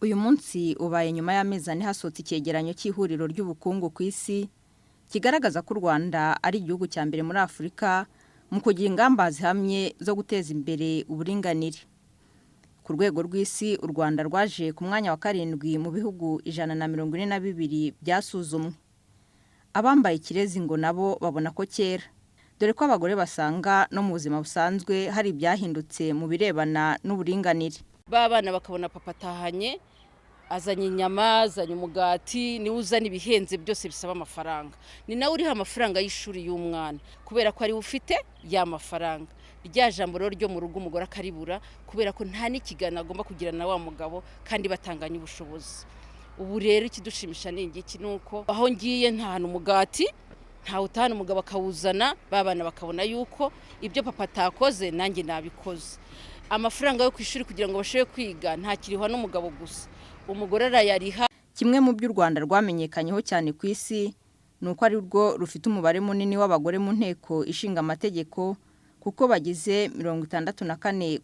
Uyu munsi ubaye nyuma y'amezi ane hasohotse icyegeranyo cy'ihuriro ry'ubukungu ku isi kigaragaza ko u Rwanda ari igihugu cya mbere muri Afurika mu kugira ingamba zihamye zo guteza imbere uburinganire. Ku rwego rw'isi u Rwanda rwaje ku mwanya wa 7 mu bihugu 142 byasuzumwe. Abambaye ikirezi ngo nabo babona ko kera, dore ko abagore basanga no mu buzima busanzwe hari ibyahindutse mu birebana n'uburinganire. Babana bakabona papa atahanye azanye inyama, azanye umugati, ni uzana ibihenze byose bisaba amafaranga. Ni nawe uriha amafaranga y'ishuri y'umwana kubera ko ari ufite ya mafaranga. Rya jambo ryo mu rugo umugore akaribura kubera ko nta n'ikigana agomba kugira na wa mugabo kandi batanganya ubushobozi. Ubu rero ikidushimisha ni iki nuko aho ngiye ntahana umugati, nta utahana umugabo akawuzana, babana bakabona yuko ibyo papa atakoze nanjye nabikoze. Amafaranga yo kwishuri kugira ngo bashobe kwiga nta kirihwa n'umugabo gusa, umugore arayariha. Kimwe mu by'u Rwanda rwamenyekanyeho cyane ku isi nuko ari rwo rufite umubare munini w'abagore mu nteko ishinga amategeko kuko bagize 64%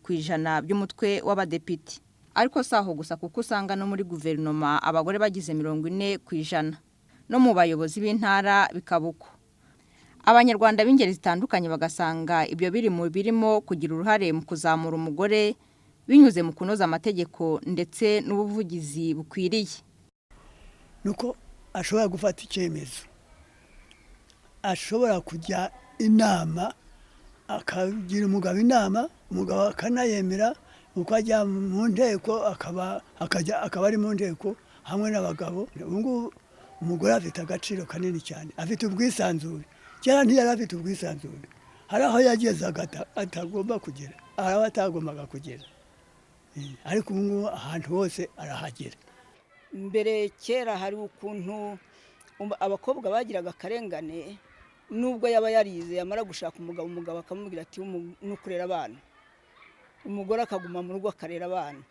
by'umutwe w'abadepite. Ariko saho gusa kuko usanga no muri guverinoma abagore bagize 40%, no mu bayobozi b'intara bikabuko. Abanyarwanda b'ingeri zitandukanye bagasanga ibyo birimo kugira uruhare mu kuzamura umugore binyuze mu kunoza amategeko ndetse n'ubuvugizi bukwiriye. Nuko ashobora gufata icyemezo, ashobora kujya inama, akagira umugabo inama, umugabo akanayemera, uko ajya mu nteko akaba ari mu nteko hamwe n'abagabo. Ubu umugore afite agaciro kanini cyane, afite ubwisanzure. Cyane ntiyari afite ubwisanzure, hari aho yagezaga atagomba kugera, hari aho atagombaga kugera, ariko ubu ahantu hose arahagera. Mbere kera hari ukuntu abakobwa bagiraga akarengane, nubwo yaba yarize yamara gushaka umugabo akamubwira ati nukurera abana, umugore akaguma mu rugo akarera abana.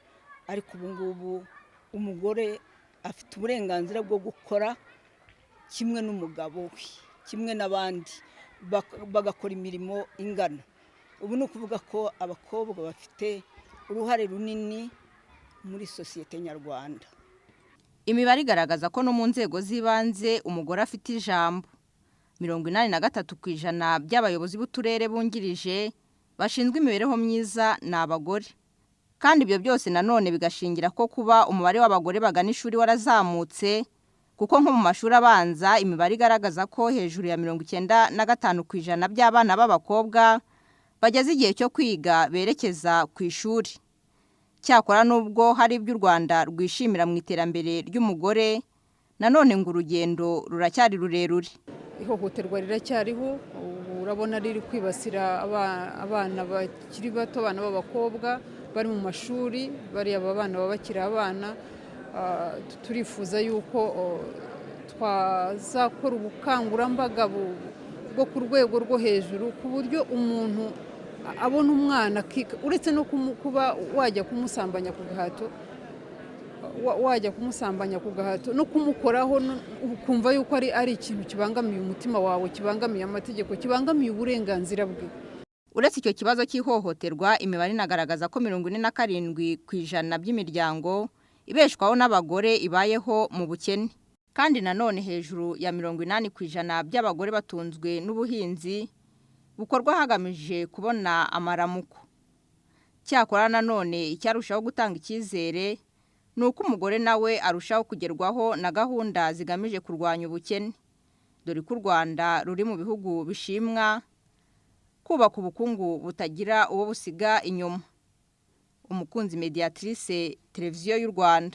Ariko ubu ngubu umugore afite uburenganzira bwo gukora kimwe n'umugabo we, kimwe n'abandi bagakora imirimo ingana. Ubu ni ukuvuga ko abakobwa bafite uruhare runini muri sosiyete nyarwanda. Imibare igaragaza ko no mu nzego z'ibanze umugore afite ijambo. 83% by'abayobozi b'uturere bungirije bashinzwe imibereho myiza n'abagore. Kandi ibyo byose nanone bigashingira ko kuba umubare w'abagore bagana ishuri warazamutse, kuko nko mu mashuri abanza imibare igaragaza ko hejuru ya 95% by'abana b'abakobwa bageze igihe cyo kwiga berekeza ku ishuri. Cyakora nubwo hari ibyo u Rwanda rwishimira mu iterambere ry'umugore, nanone ngo urugendo ruracyari rurerure. Ihohoterwa riracyariho, urabona riri kwibasira abana bakiri bato, abana b'abakobwa bari mu mashuri, bari abana babakiri abana. Turifuza yuko twazakora ubukangurambaga bwo ku rwego rwo hejuru ku buryo umuntu abona umwana uretse no kuba wajya kumusambanya ku gahato no kumukoraho ukumva yuko ari ikintu kibangamiye umutima wawe, kibangamiye amategeko, kibangamiye uburenganzira bwe. Uretse icyo kibazo cy'ihohoterwa, imibare inagaragaza ko 47% by'imiryango ibeshwaho n'abagore ibayeho mu bukene. Kandi nanone hejuru ya 80% by'abagore batunzwe n'ubuhinzi bukorwa hagamije kubona amaramuko. Cyakora nanone icyarushaho gutanga icyizere nuko umugore nawe arushaho kugerwaho na gahunda zigamije kurwanya ubukene, dore ko u Rwanda ruri mu bihugu bishimwa kubaka ubukungu butagira uwo busiga inyuma. Umukunzi Mediatrice, Televiziyo y'u Rwanda.